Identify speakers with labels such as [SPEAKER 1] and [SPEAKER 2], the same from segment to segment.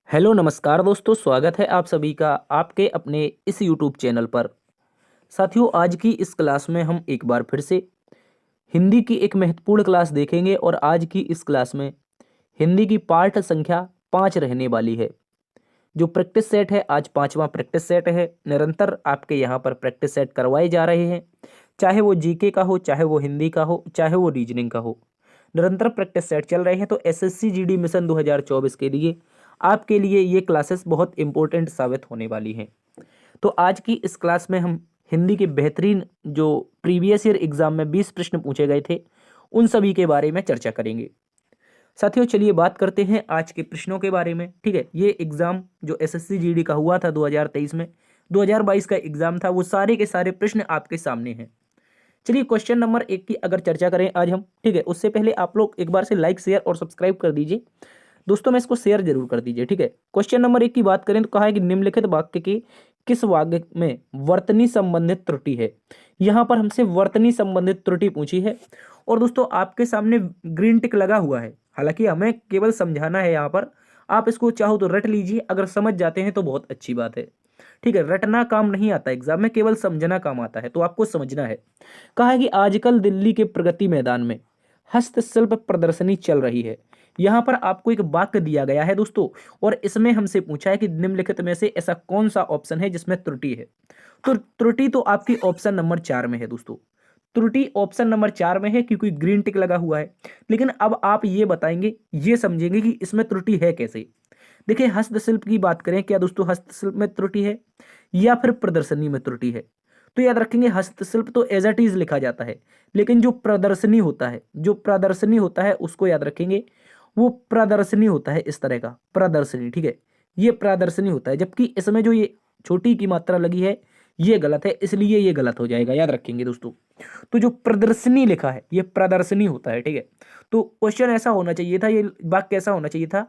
[SPEAKER 1] Hello नमस्कार दोस्तों, स्वागत है आप सभी का आपके अपने इस यूट्यूब चैनल पर। साथियों, आज की इस क्लास में हम एक बार फिर से हिंदी की एक महत्वपूर्ण क्लास देखेंगे और आज की इस क्लास में हिंदी की पाठ संख्या 5 रहने वाली है। जो प्रैक्टिस सेट है, आज 5वां प्रैक्टिस सेट है। निरंतर आपके यहाँ पर प्रैक्टिस सेट करवाए जा रहे हैं, चाहे वो जीके का हो, चाहे वो हिंदी का हो, चाहे वो रीजनिंग का हो। निरंतर प्रैक्टिस सेट चल रहे हैं। तो एसएससी जीडी मिशन 2024 के लिए आपके लिए ये क्लासेस बहुत इंपॉर्टेंट साबित होने वाली हैं। तो आज की इस क्लास में हम हिंदी के बेहतरीन जो प्रीवियस ईयर एग्जाम में 20 प्रश्न पूछे गए थे, उन सभी के बारे में चर्चा करेंगे। साथियों, चलिए बात करते हैं आज के प्रश्नों के बारे में। ठीक है, ये एग्जाम जो एसएससी जीडी का हुआ था 2023 में, 2022 का एग्जाम था, वो सारे के सारे प्रश्न आपके सामने हैं। चलिए क्वेश्चन नंबर 1 की अगर चर्चा करें आज हम। ठीक है, उससे पहले आप लोग एक बार से लाइक शेयर और सब्सक्राइब कर दीजिए दोस्तों, में इसको शेयर जरूर कर दीजिए। ठीक है, क्वेश्चन नंबर 1 की बात करें तो कहा है कि निम्नलिखित वाक्य के किस वाक्य में वर्तनी संबंधित त्रुटि है। यहां पर हमसे वर्तनी संबंधित त्रुटि पूछी है और दोस्तों आपके सामने ग्रीन टिक लगा हुआ है। हालांकि हमें केवल समझाना है यहाँ पर, आप इसको चाहो तो रट लीजिए, अगर समझ जाते हैं तो बहुत अच्छी बात है। ठीक है, रटना काम नहीं आता एग्जाम में, केवल समझना काम आता है, तो आपको समझना है। कहा है कि आजकल दिल्ली के प्रगति मैदान में हस्तशिल्प प्रदर्शनी चल रही है। यहां पर आपको एक वाक्य दिया गया है दोस्तों, और इसमें हमसे पूछा है कि निम्नलिखित में से ऐसा कौन सा ऑप्शन है जिसमें त्रुटि है। तो त्रुटि तो आपकी ऑप्शन नंबर 4 में है दोस्तों। त्रुटि ऑप्शन नंबर 4 में है क्योंकि ग्रीन टिक लगा हुआ है। लेकिन अब आप ये बताएंगे, ये समझेंगे कि इसमें त्रुटि है कैसे। देखिए, हस्तशिल्प की बात करें, क्या दोस्तों हस्तशिल्प में त्रुटि है या फिर प्रदर्शनी में त्रुटि है? तो याद रखेंगे, हस्तशिल्प तो एज इट इज लिखा जाता है, लेकिन जो प्रदर्शनी होता है, जो प्रदर्शनी होता है उसको याद रखेंगे, वो प्रदर्शनी होता है इस तरह का प्रदर्शनी। ठीक है, ये प्रदर्शनी होता है, जबकि इसमें जो ये छोटी की मात्रा लगी है ये गलत है, इसलिए ये गलत हो जाएगा, याद रखेंगे दोस्तों। तो जो प्रदर्शनी लिखा है ये प्रदर्शनी होता है। ठीक है, तो क्वेश्चन ऐसा होना चाहिए था, ये वाक्य ऐसा होना चाहिए था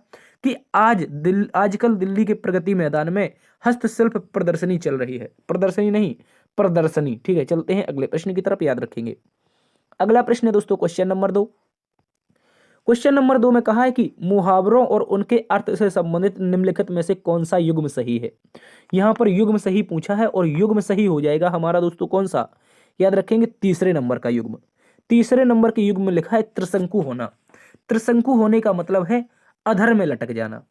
[SPEAKER 1] कि आजकल दिल्ली के प्रगति मैदान में हस्तशिल्प प्रदर्शनी चल रही है, प्रदर्शनी नहीं, प्रदर्शनी। ठीक है, चलते हैं अगले प्रश्न की तरफ, याद रखेंगे। अगला प्रश्न है दोस्तों क्वेश्चन नंबर 2। क्वेश्चन नंबर 2 में कहा है कि मुहावरों और उनके अर्थ से संबंधित निम्नलिखित में से कौन सा युग्म सही है। यहां पर युग्म सही पूछा है और युग्म सही हो जाएगा हमारा दोस्तों कौन सा, याद रखेंगे, तीसरे नंबर का युग्म। तीसरे नंबर के युग्म में लिखा है त्रिशंकु होना। त्रिशंकु होने का मतलब है अधर में लटक जाना,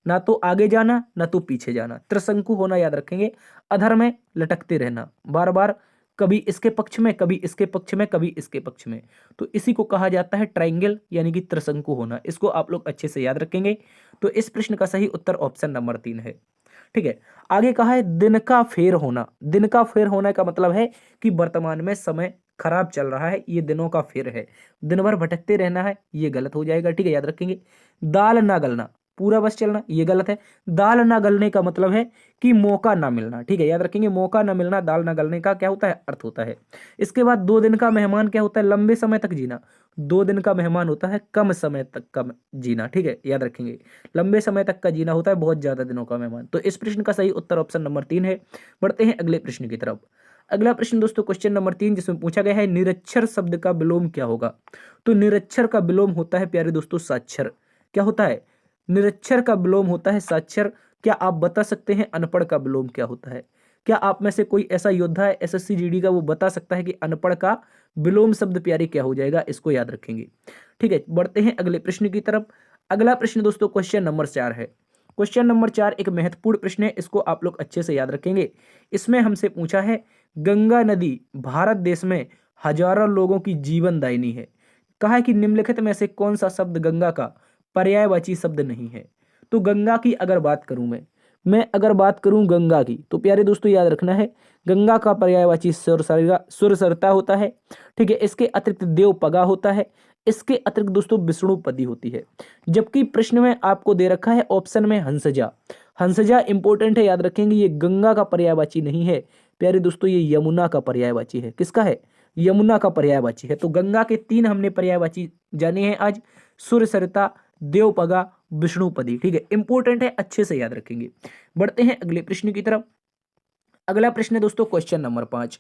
[SPEAKER 1] ना तो आगे जाना ना तो पीछे जाना। त्रिशंकु होना याद रखेंगे, अधर में लटकते रहना बार बार, कभी इसके पक्ष में, कभी इसके पक्ष में, कभी इसके पक्ष में। तो इसी को कहा जाता है ट्रायंगल, यानी कि त्रिशंकु होना। इसको आप लोग अच्छे से याद रखेंगे। तो इस प्रश्न का सही उत्तर ऑप्शन नंबर 3 है। ठीक है, आगे कहा है दिन का फेर होना। दिन का फेर होने का मतलब है कि वर्तमान में समय खराब चल रहा है, ये दिनों का फेर है, दिन भर भटकते रहना है, ये गलत हो जाएगा। ठीक है, याद रखेंगे। दाल ना गलना, पूरा बस चलना, ये गलत है। दाल ना गलने का मतलब है कि मौका ना मिलना। ठीक है, याद रखेंगे, मौका ना मिलना दाल ना गलने का क्या होता है, अर्थ होता है। इसके बाद 2 दिन का मेहमान क्या होता है, लंबे समय तक जीना। 2 दिन का मेहमान होता है कम समय तक का जीना। ठीक है, याद रखेंगे, लंबे समय तक का जीना होता है बहुत ज्यादा दिनों का मेहमान। तो इस प्रश्न का सही उत्तर ऑप्शन नंबर 3 है। बढ़ते हैं अगले प्रश्न की तरफ। अगला प्रश्न दोस्तों क्वेश्चन नंबर 3, जिसमें पूछा गया है निरक्षर शब्द का विलोम क्या होगा। तो निरक्षर का विलोम होता है प्यारे दोस्तों साक्षर। क्या होता है, निरक्षर का विलोम होता है साक्षर। क्या आप बता सकते हैं अनपढ़ का विलोम क्या होता है? क्या आप में से कोई ऐसा योद्धा है एसएससी जीडी का, वो बता सकता है कि अनपढ़ का विलोम शब्द प्यारे क्या हो जाएगा? इसको याद रखेंगे। ठीक है, बढ़ते हैं अगले प्रश्न की तरफ। अगला प्रश्न दोस्तों क्वेश्चन नंबर 4 है। क्वेश्चन नंबर 4 एक महत्वपूर्ण प्रश्न है, इसको आप लोग अच्छे से याद रखेंगे। इसमें हमसे पूछा है गंगा नदी भारत देश में हजारों लोगों की जीवनदायिनी है। कहा है कि निम्नलिखित में से कौन सा शब्द गंगा का पर्यायवाची शब्द नहीं है। तो गंगा की अगर बात करूं मैं अगर बात करूं गंगा की, तो प्यारे दोस्तों याद रखना है, गंगा का पर्यायवाची सुरसरिता होता है। ठीक है, इसके अतिरिक्त देवपगा होता है, इसके अतिरिक्त दोस्तों विष्णुपदी होती है। जबकि प्रश्न में आपको दे रखा है ऑप्शन में हंसजा। हंसजा इंपॉर्टेंट है, याद रखेंगे, ये गंगा का पर्यायवाची नहीं है प्यारे दोस्तों, ये यमुना का पर्यायवाची है। किसका है? यमुना का पर्यायवाची है। तो गंगा के 3 हमने पर्यायवाची जाने हैं आज, सुरसरिता, देवपगा, विष्णुपदी। ठीक है, इंपॉर्टेंट है, अच्छे से याद रखेंगे। बढ़ते हैं अगले प्रश्न की तरफ। अगला प्रश्न है दोस्तों क्वेश्चन नंबर 5।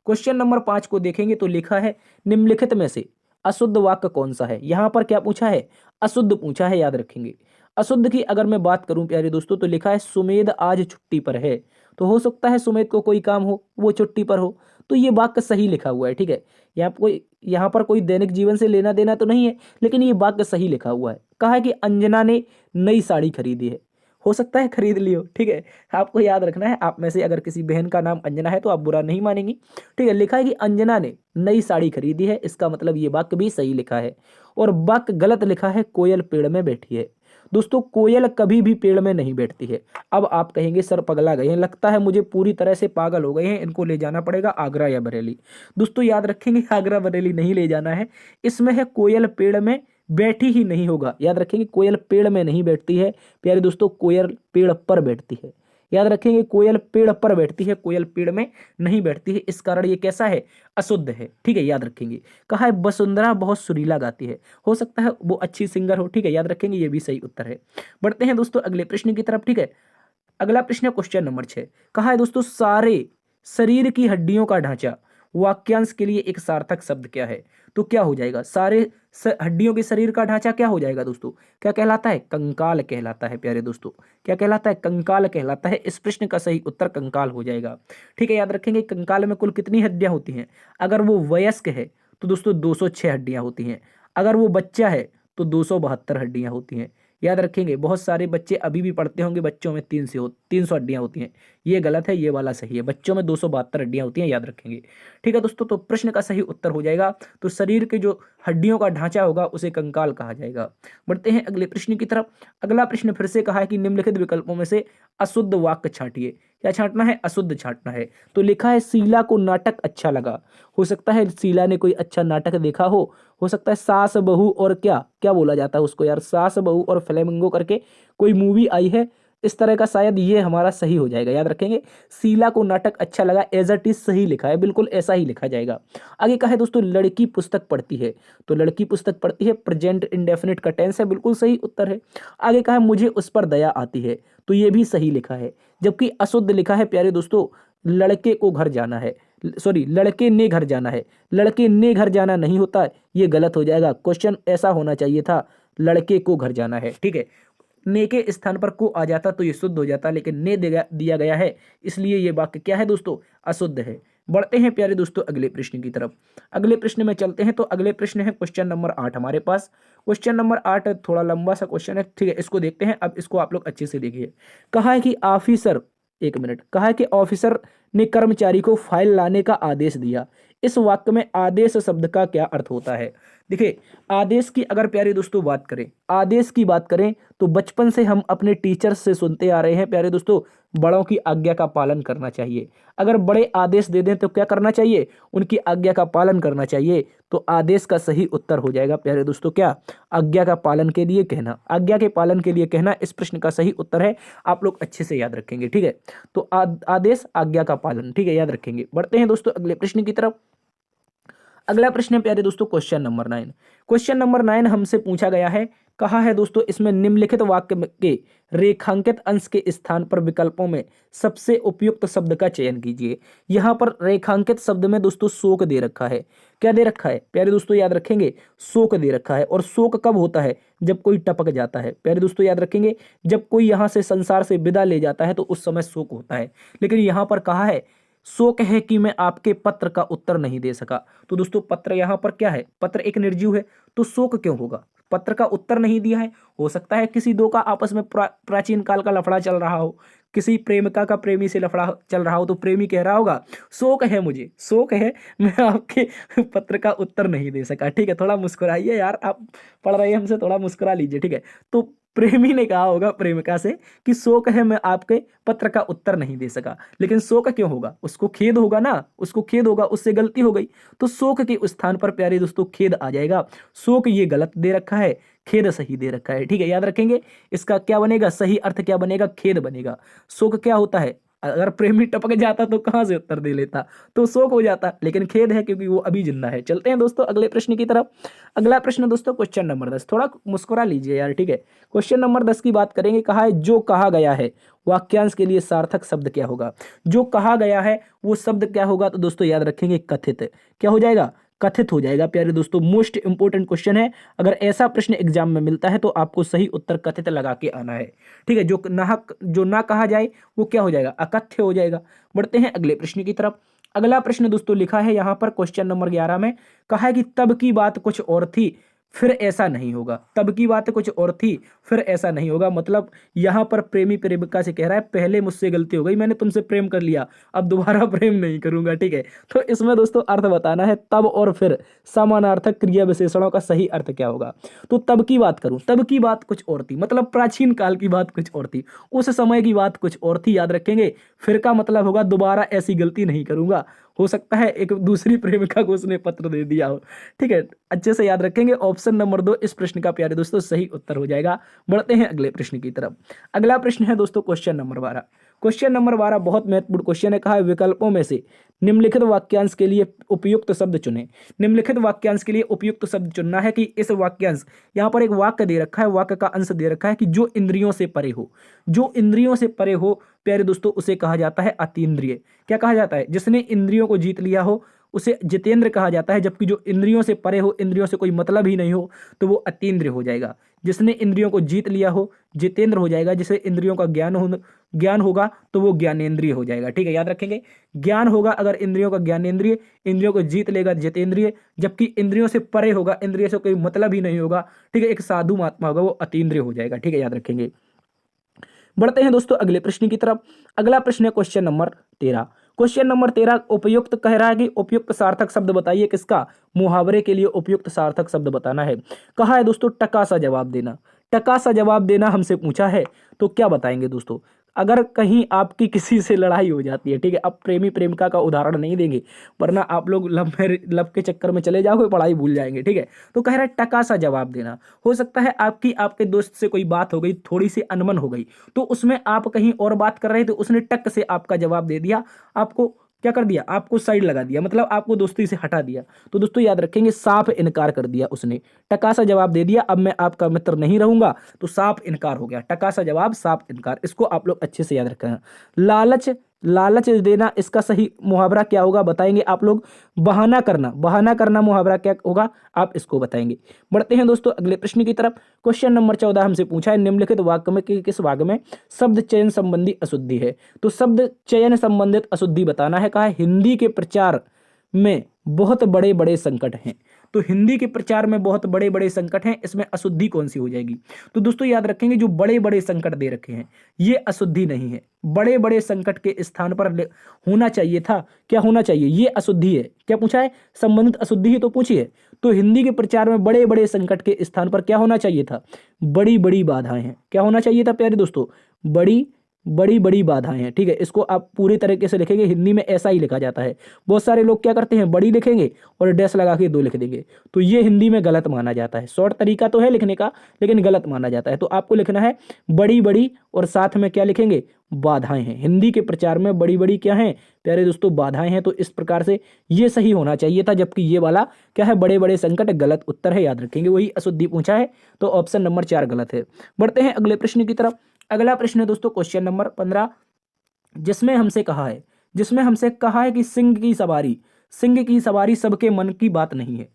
[SPEAKER 1] क्वेश्चन नंबर 5 को देखेंगे तो लिखा है निम्नलिखित में से अशुद्ध वाक्य कौन सा है। यहां पर क्या पूछा है? अशुद्ध पूछा है, याद रखेंगे। अशुद्ध की अगर मैं बात करूं प्यारे दोस्तों तो लिखा है सुमेध आज छुट्टी पर है। तो हो सकता है सुमेध को कोई काम हो, वो छुट्टी पर हो। तो ये वाक्य सही लिखा हुआ है, ठीक है। यहाँ पर कोई दैनिक जीवन से लेना देना तो नहीं है, लेकिन ये वाक्य सही लिखा हुआ है। कहा है कि अंजना ने नई साड़ी खरीदी है। हो सकता है खरीद लियो, ठीक है। आपको याद रखना है, आप में से अगर किसी बहन का नाम अंजना है तो आप बुरा नहीं मानेंगी, ठीक है। लिखा है कि अंजना ने नई साड़ी खरीदी है, इसका मतलब ये वाक्य भी सही लिखा है। और वाक्य गलत लिखा है कोयल पेड़ में बैठी है। दोस्तों कोयल कभी भी पेड़ में नहीं बैठती है। अब आप कहेंगे सर पगला गए हैं, लगता है मुझे पूरी तरह से पागल हो गए हैं, इनको ले जाना पड़ेगा आगरा या बरेली। दोस्तों याद रखेंगे आगरा बरेली नहीं ले जाना है, इसमें है कोयल पेड़ में बैठी ही नहीं होगा। याद रखेंगे कोयल पेड़ में नहीं बैठती है प्यारे दोस्तों, कोयल पेड़ पर बैठती है। याद रखेंगे कोयल पेड़ पर बैठती है, कोयल पेड़ में नहीं बैठती है। इस कारण ये कैसा है, अशुद्ध है, ठीक है। याद रखेंगे। कहा है वसुंधरा बहुत सुरीला गाती है। हो सकता है वो अच्छी सिंगर हो, ठीक है। याद रखेंगे ये भी सही उत्तर है। बढ़ते हैं दोस्तों अगले प्रश्न की तरफ, ठीक है। अगला प्रश्न है क्वेश्चन नंबर 6। कहा है दोस्तों सारे शरीर की हड्डियों का ढांचा वाक्यांश के लिए एक सार्थक शब्द क्या है। तो क्या हो जाएगा, सारे हड्डियों के शरीर का ढांचा क्या हो जाएगा दोस्तों, क्या कहलाता है, कंकाल कहलाता है प्यारे दोस्तों। क्या कहलाता है, कंकाल कहलाता है। इस प्रश्न का सही उत्तर कंकाल हो जाएगा, ठीक है। याद रखेंगे कंकाल में कुल कितनी हड्डियां होती हैं। अगर वो वयस्क है तो दोस्तों 206 हड्डियां होती हैं। अगर वो बच्चा है तो 272 हड्डियां होती हैं। याद रखेंगे बहुत सारे बच्चे अभी भी पढ़ते होंगे, बच्चों में 300 हड्डियां होती हैं। ये गलत है, ये वाला सही है, बच्चों में 272 हड्डियां होती हैं। याद रखेंगे, ठीक है दोस्तों। तो प्रश्न का सही उत्तर हो जाएगा, तो शरीर के जो हड्डियों का ढांचा होगा उसे कंकाल कहा जाएगा। बढ़ते हैं अगले प्रश्न की तरफ। अगला प्रश्न फिर से कहा है कि निम्नलिखित विकल्पों में से अशुद्ध वाक्य छांटिए। क्या छांटना है, अशुद्ध छांटना है। तो लिखा है शीला को नाटक अच्छा लगा। हो सकता है शीला ने कोई अच्छा नाटक देखा हो सकता है सास बहू और क्या क्या बोला जाता है उसको यार, सास बहू और फ्लेमिंगो करके कोई मूवी आई है, इस तरह का, शायद ये हमारा सही हो जाएगा। याद रखेंगे शीला को नाटक अच्छा लगा, एज इट इज सही लिखा है, बिल्कुल ऐसा ही लिखा जाएगा। आगे का है दोस्तों लड़की पुस्तक पढ़ती है। तो लड़की पुस्तक पढ़ती है प्रेजेंट इंडेफिनिट का टेंस है, बिल्कुल सही उत्तर है। आगे का है मुझे उस पर दया आती है। तो ये भी सही लिखा है। जबकि अशुद्ध लिखा है प्यारे दोस्तों लड़के को घर जाना है, सॉरी लड़के ने घर जाना है। लड़के ने घर जाना नहीं होता, ये गलत हो जाएगा। क्वेश्चन ऐसा होना चाहिए था लड़के को घर जाना है, ठीक है। ने के स्थान पर को आ जाता तो ये शुद्ध हो जाता, लेकिन ने दिया गया है, इसलिए ये वाक्य क्या है दोस्तों, अशुद्ध है। बढ़ते हैं प्यारे दोस्तों अगले प्रश्न की तरफ। अगले प्रश्न में चलते हैं। तो अगले प्रश्न है क्वेश्चन नंबर 8 हमारे पास। क्वेश्चन नंबर 8 थोड़ा लंबा सा क्वेश्चन है, ठीक है। इसको देखते हैं। अब इसको आप लोग अच्छे से देखिए। कहा है कि ऑफिसर, एक मिनट, कहा है कि ऑफिसर ने कर्मचारी को फाइल लाने का आदेश दिया। इस वाक्य में आदेश शब्द का क्या अर्थ होता है। देखिए आदेश की अगर प्यारे दोस्तों बात करें, आदेश की बात करें तो बचपन से हम अपने टीचर्स से सुनते आ रहे हैं प्यारे दोस्तों, बड़ों की आज्ञा का पालन करना चाहिए। अगर बड़े आदेश दे दें तो क्या करना चाहिए, उनकी आज्ञा का पालन करना चाहिए। तो आदेश का सही उत्तर हो जाएगा प्यारे दोस्तों क्या, आज्ञा का पालन के लिए कहना। आज्ञा के पालन के लिए कहना इस प्रश्न का सही उत्तर है। आप लोग अच्छे से याद रखेंगे, ठीक है। तो आदेश आज्ञा का पालन, ठीक है, याद रखेंगे। बढ़ते हैं दोस्तों अगले प्रश्न की तरफ। अगला प्रश्न है प्यारे दोस्तों क्वेश्चन नंबर 9। क्वेश्चन नंबर 9 हमसे पूछा गया है। कहा है दोस्तों इसमें निम्नलिखित वाक्य के रेखांकित अंश के स्थान पर विकल्पों में सबसे उपयुक्त शब्द का चयन कीजिए। यहां पर रेखांकित शब्द में दोस्तों शोक दे रखा है। क्या दे रखा है प्यारे दोस्तों, याद रखेंगे, शोक दे रखा है। और शोक कब होता है, जब कोई टपक जाता है प्यारे दोस्तों, याद रखेंगे। जब कोई यहां से संसार से विदा ले जाता है तो उस समय शोक होता है। लेकिन यहां पर कहा है शोक है कि मैं आपके पत्र का उत्तर नहीं दे सका। तो दोस्तों पत्र यहां पर क्या है, पत्र एक निर्जीव है, तो शोक क्यों होगा, पत्र का उत्तर नहीं दिया है। हो सकता है किसी दो का आपस में प्राचीन काल का लफड़ा चल रहा हो, किसी प्रेमिका का प्रेमी से लफड़ा चल रहा हो, तो प्रेमी कह रहा होगा शोक है, मुझे शोक है, मैं आपके पत्र का उत्तर नहीं दे सका। ठीक है, थोड़ा मुस्कुराइए यार, आप पढ़ रहे हैं हमसे, थोड़ा मुस्कुरा लीजिए, ठीक है। तो प्रेमी ने कहा होगा प्रेमिका से कि शोक है मैं आपके पत्र का उत्तर नहीं दे सका। लेकिन शोक क्यों होगा, उसको खेद होगा ना, उसको खेद होगा, उससे गलती हो गई। तो शोक के स्थान पर प्यारे दोस्तों खेद आ जाएगा। शोक ये गलत दे रखा है, खेद सही दे रखा है, ठीक है, याद रखेंगे। इसका क्या बनेगा, सही अर्थ क्या बनेगा, खेद बनेगा। शोक क्या होता है, अगर प्रेमी टपक जाता तो कहां से उत्तर दे लेता, तो शोक हो जाता, लेकिन खेद है क्योंकि वो अभी जिंदा है। चलते हैं दोस्तों अगले प्रश्न की तरफ। अगला प्रश्न दोस्तों क्वेश्चन नंबर 10, थोड़ा मुस्कुरा लीजिए यार, ठीक है। क्वेश्चन नंबर 10 की बात करेंगे। कहा है जो कहा गया है वाक्यांश के लिए सार्थक शब्द क्या होगा। जो कहा गया है वो शब्द क्या होगा, तो दोस्तों याद रखेंगे कथित। क्या हो जाएगा, कथित हो जाएगा प्यारे दोस्तों। मोस्ट इंपोर्टेंट क्वेश्चन है, अगर ऐसा प्रश्न एग्जाम में मिलता है तो आपको सही उत्तर कथित लगा के आना है, ठीक है। जो ना कहा जाए वो क्या हो जाएगा, अकथ्य हो जाएगा। बढ़ते हैं अगले प्रश्न की तरफ। अगला प्रश्न दोस्तों लिखा है यहाँ पर क्वेश्चन नंबर 11 में, कहा है कि तब की बात कुछ और थी फिर ऐसा नहीं होगा। तब की बात कुछ और थी फिर ऐसा नहीं होगा, मतलब यहाँ पर प्रेमी प्रेमिका से कह रहा है पहले मुझसे गलती हो गई, मैंने तुमसे प्रेम कर लिया, अब दोबारा प्रेम नहीं करूंगा, ठीक है। तो इसमें दोस्तों अर्थ बताना है तब और फिर समानार्थक क्रिया विशेषणों का सही अर्थ क्या होगा। तो तब की बात करूं, तब की बात कुछ और थी मतलब प्राचीन काल की बात कुछ और थी, उस समय की बात कुछ और थी, याद रखेंगे। फिर का मतलब होगा दोबारा ऐसी गलती नहीं करूंगा, हो सकता है एक दूसरी प्रेमिका को उसने पत्र दे दिया हो, ठीक है। अच्छे से याद रखेंगे। ऑप्शन नंबर 2 इस प्रश्न का प्यारे दोस्तों सही उत्तर हो जाएगा। बढ़ते हैं अगले प्रश्न की तरफ। अगला प्रश्न है दोस्तों क्वेश्चन नंबर 12। क्वेश्चन नंबर 12 बहुत महत्वपूर्ण क्वेश्चन है। कहा है विकल्पों में से निम्नलिखित वाक्यांश के लिए उपयुक्त शब्द चुनें। निम्नलिखित वाक्यांश के लिए उपयुक्त शब्द चुनना है कि इस वाक्यांश, यहाँ पर एक वाक्य दे रखा है, वाक्य का अंश दे रखा है कि जो इंद्रियों से परे हो। जो इंद्रियों से परे हो प्यारे दोस्तों उसे कहा जाता है अतीन्द्रिय। क्या कहा जाता है, जिसने इंद्रियों को जीत लिया हो उसे जितेंद्र कहा जाता है, जबकि जो इंद्रियों से परे हो, इंद्रियों से कोई मतलब ही नहीं हो, तो वो अतीन्द्रिय हो जाएगा। जिसने इंद्रियों को जीत लिया हो जितेंद्र हो जाएगा, जिसे इंद्रियों का ज्ञान होगा तो वो ज्ञानेंद्रिय हो जाएगा, ठीक है। याद रखेंगे, ज्ञान होगा अगर इंद्रियों का ज्ञानेंद्रिय, इंद्रियों को जीत लेगा जितेंद्रिय, जबकि इंद्रियों से परे होगा, इंद्रियों से कोई मतलब ही नहीं होगा, ठीक है, एक साधु महात्मा होगा, वो अतीन्द्रिय हो जाएगा, ठीक है। याद रखेंगे। बढ़ते हैं दोस्तों अगले प्रश्न की तरफ। अगला प्रश्न है क्वेश्चन नंबर 13। क्वेश्चन नंबर 13 उपयुक्त कह रहा है कि उपयुक्त सार्थक शब्द बताइए किसका, मुहावरे के लिए उपयुक्त सार्थक शब्द बताना है। कहा है दोस्तों टका सा जवाब देना। टका सा जवाब देना हमसे पूछा है, तो क्या बताएंगे दोस्तों। अगर कहीं आपकी किसी से लड़ाई हो जाती है, ठीक है, अब प्रेमी प्रेमिका का उदाहरण नहीं देंगे वरना आप लोग लव के चक्कर में चले जाओगे, पढ़ाई भूल जाएंगे, ठीक है। तो कह रहा है टका सा जवाब देना। हो सकता है आपके दोस्त से कोई बात हो गई, थोड़ी सी अनबन हो गई, तो उसमें आप कहीं और बात कर रहे थे, उसने टक से आपका जवाब दे दिया, आपको क्या कर दिया, आपको साइड लगा दिया, मतलब आपको दोस्ती से हटा दिया। तो दोस्तों याद रखेंगे साफ इनकार कर दिया उसने, टका सा जवाब दे दिया, अब मैं आपका मित्र नहीं रहूंगा, तो साफ इनकार हो गया। टका सा जवाब साफ इनकार, इसको आप लोग अच्छे से याद रखें। लालच, लालच देना, इसका सही मुहावरा क्या होगा बताएंगे आप लोग। बहाना करना, बहाना करना मुहावरा क्या होगा आप इसको बताएंगे। बढ़ते हैं दोस्तों अगले प्रश्न की तरफ। क्वेश्चन नंबर 14 हमसे पूछा है निम्नलिखित वाक्य में किस भाग में शब्द चयन संबंधी अशुद्धि है। तो शब्द चयन संबंधित अशुद्धि बताना है। कहा है हिंदी के प्रचार में बहुत बड़े बड़े संकट हैं। तो हिंदी के प्रचार में बहुत बड़े बड़े संकट हैं, इसमें अशुद्धि कौन सी हो जाएगी। तो दोस्तों याद रखेंगे जो बड़े बड़े संकट दे रखे हैं ये अशुद्धि नहीं है, बड़े बड़े संकट के स्थान पर होना चाहिए था, क्या होना चाहिए, ये अशुद्धि है। क्या पूछा है, संबंधित अशुद्धि ही तो पूछी है। तो हिंदी के प्रचार में बड़े बड़े संकट के स्थान पर क्या होना चाहिए था, बड़ी बड़ी बाधाएं हैं। क्या होना चाहिए था प्यारे दोस्तों, बड़ी बड़ी बाधाएं हैं, ठीक है। इसको आप पूरी तरीके से लिखेंगे, हिंदी में ऐसा ही लिखा जाता है। बहुत सारे लोग क्या करते हैं, बड़ी लिखेंगे और डैश लगा के 2 लिख देंगे, तो ये हिंदी में गलत माना जाता है। शॉर्ट तरीका तो है लिखने का लेकिन गलत माना जाता है। तो आपको लिखना है बड़ी बड़ी और साथ में क्या लिखेंगे, बाधाएं हैं। हिंदी के प्रचार में बड़ी बड़ी क्या है प्यारे दोस्तों, बाधाएं हैं। तो इस प्रकार से ये सही होना चाहिए था, जबकि ये वाला क्या है, बड़े बड़े संकट, गलत उत्तर है। याद रखेंगे, वही अशुद्धि पूछा है, तो ऑप्शन नंबर 4 गलत है। बढ़ते हैं अगले प्रश्न की तरफ। अगला प्रश्न है दोस्तों क्वेश्चन नंबर 15, जिसमें हमसे कहा है कि सिंह की सवारी सबके मन की बात नहीं है।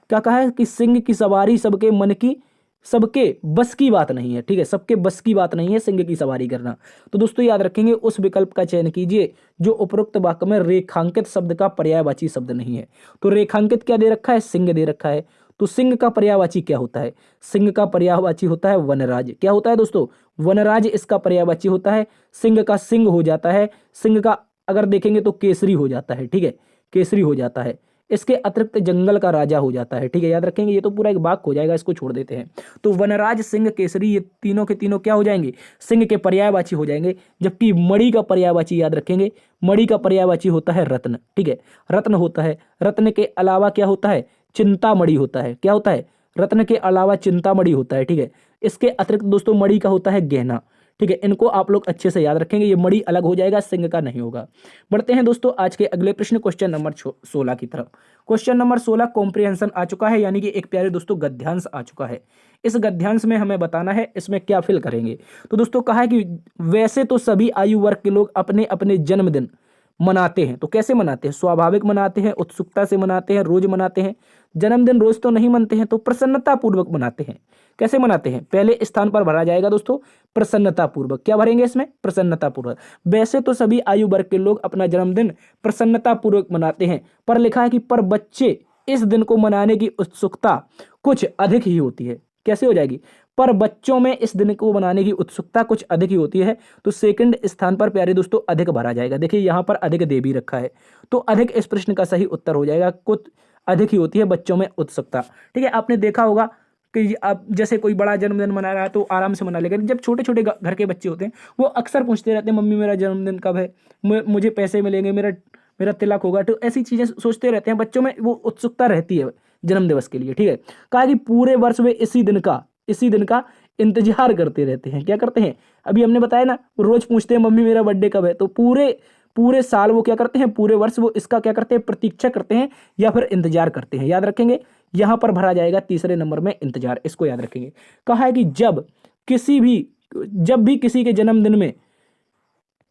[SPEAKER 1] क्या कहा है कि सिंह की सवारी सबके बस की बात नहीं है, ठीक है, सबके बस की बात नहीं है सिंह की सवारी करना। तो दोस्तों याद रखेंगे उस विकल्प का चयन कीजिए जो उपरोक्त वाक्य में रेखांकित शब्द का पर्यायवाची शब्द नहीं है। तो रेखांकित क्या दे रखा है, सिंह दे रखा है। तो सिंह का पर्यायवाची क्या होता है, सिंह का पर्यायवाची होता है वनराज। क्या होता है दोस्तों, वनराज इसका पर्यायवाची होता है। सिंह का सिंह हो जाता है, सिंह का अगर देखेंगे तो केसरी हो जाता है, ठीक है, केसरी हो जाता है। इसके अतिरिक्त जंगल का राजा हो जाता है, ठीक है। याद रखेंगे, ये तो पूरा एक वाक्य हो जाएगा, इसको छोड़ देते हैं। तो वनराज, सिंह, केसरी, ये तीनों के तीनों क्या हो जाएंगे, सिंह के पर्यायवाची हो जाएंगे। जबकि मणि का पर्यायवाची याद रखेंगे, मणि का पर्यायवाची होता है रत्न, ठीक है, रत्न होता है। रत्न के अलावा क्या होता है, चिंतामणि होता है। क्या होता है, रत्न के अलावा चिंतामणि होता है, ठीक है। इसके अतिरिक्त दोस्तों मणि का होता है गहना, ठीक है। इनको आप लोग अच्छे से याद रखेंगे, ये मणि अलग हो जाएगा, सिंह का नहीं होगा। बढ़ते हैं दोस्तों आज के अगले प्रश्न क्वेश्चन नंबर 16 की तरफ। क्वेश्चन नंबर 16 कॉम्प्रिहेंशन आ चुका है, यानी कि एक प्यारे दोस्तों गद्यांश आ चुका है। इस गद्यांश में हमें बताना है इसमें क्या फिल करेंगे। तो दोस्तों कहा है कि वैसे तो सभी आयु वर्ग के लोग अपने अपने जन्मदिन मनाते हैं। तो कैसे मनाते हैं? स्वाभाविक मनाते हैं, उत्सुकता से मनाते हैं, रोज मनाते हैं। जन्मदिन रोज तो नहीं मनते हैं, तो प्रसन्नता पूर्वक मनाते हैं। कैसे मनाते हैं? पहले स्थान पर भरा जाएगा दोस्तों प्रसन्नता पूर्वक। क्या भरेंगे इसमें? प्रसन्नता पूर्वक। वैसे तो सभी आयु वर्ग के लोग अपना जन्मदिन प्रसन्नता पूर्वक मनाते हैं, पर लिखा है कि पर बच्चे इस दिन को मनाने की उत्सुकता कुछ अधिक ही होती है। कैसे हो जाएगी? पर बच्चों में इस दिन को मनाने की उत्सुकता कुछ अधिक ही होती है। तो सेकंड स्थान पर प्यारे दोस्तों अधिक भरा जाएगा। देखिए यहाँ पर अधिक दे भी रखा है, तो अधिक इस प्रश्न का सही उत्तर हो जाएगा। कुछ अधिक ही होती है बच्चों में उत्सुकता। ठीक है, आपने देखा होगा कि अब जैसे कोई बड़ा जन्मदिन मना रहा है तो आराम से मना लेगा। जब छोटे छोटे घर के बच्चे होते हैं वो अक्सर पूछते रहते हैं, मम्मी मेरा जन्मदिन कब है, मुझे पैसे मिलेंगे, मेरा मेरा तिलक होगा। तो ऐसी चीजें सोचते रहते हैं, बच्चों में वो उत्सुकता रहती है जन्म दिवस के लिए। ठीक है, कहा कि पूरे वर्ष वे इसी दिन का इंतजार करते रहते हैं। क्या करते हैं? अभी हमने बताया ना, वो रोज पूछते हैं मम्मी मेरा बर्थडे कब है। तो पूरे पूरे साल वो क्या करते हैं, पूरे वर्ष वो इसका क्या करते हैं, प्रतीक्षा करते हैं या फिर इंतजार करते हैं। याद रखेंगे, यहां पर भरा जाएगा तीसरे नंबर में इंतजार। इसको याद रखेंगे। कहा है कि जब भी किसी के जन्मदिन में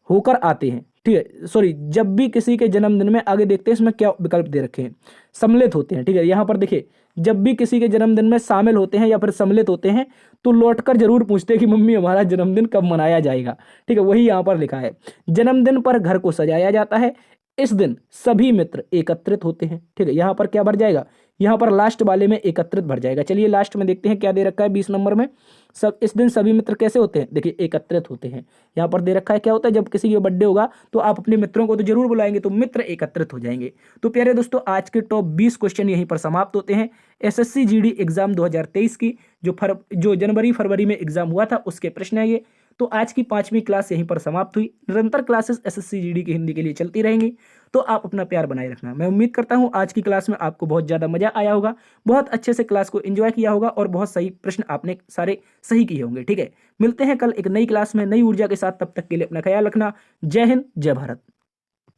[SPEAKER 1] होकर आते हैं, ठीक है, सॉरी, जब भी किसी के जन्मदिन में, आगे देखते हैं इसमें क्या विकल्प दे रखे हैं, सम्मिलित होते हैं। ठीक है, यहां पर देखिए, जब भी किसी के जन्मदिन में शामिल होते हैं या फिर सम्मिलित होते हैं तो लौटकर जरूर पूछते हैं कि मम्मी हमारा जन्मदिन कब मनाया जाएगा। ठीक है, वही यहां पर लिखा है। जन्मदिन पर घर को सजाया जाता है। इस दिन सभी मित्र एकत्रित होते हैं। ठीक है, यहां पर क्या भर जाएगा? यहां पर लास्ट वाले में एकत्रित भर जाएगा। चलिए लास्ट में देखते हैं क्या दे रखा है 20 नंबर में। सब इस दिन सभी मित्र कैसे होते हैं? देखिए एकत्रित होते हैं। यहाँ पर दे रखा है क्या होता है, जब किसी का बर्थडे होगा तो आप अपने मित्रों को तो जरूर बुलाएंगे, तो मित्र एकत्रित हो जाएंगे। तो प्यारे दोस्तों, आज के टॉप 20 क्वेश्चन यहीं पर समाप्त होते हैं। एसएससी जीडी एग्जाम 2023 की जो जनवरी फरवरी में एग्जाम हुआ था उसके प्रश्न है ये। तो आज की 5वीं क्लास यहीं पर समाप्त हुई। निरंतर क्लासेस एसएससी जीडी की हिंदी के लिए चलती रहेंगी, तो आप अपना प्यार बनाए रखना। मैं उम्मीद करता हूं आज की क्लास में आपको बहुत ज़्यादा मजा आया होगा, बहुत अच्छे से क्लास को एंजॉय किया होगा और बहुत सही प्रश्न आपने सारे सही किए होंगे। ठीक है, मिलते हैं कल एक नई क्लास में नई ऊर्जा के साथ। तब तक के लिए अपना ख्याल रखना। जय हिंद, जय भारत।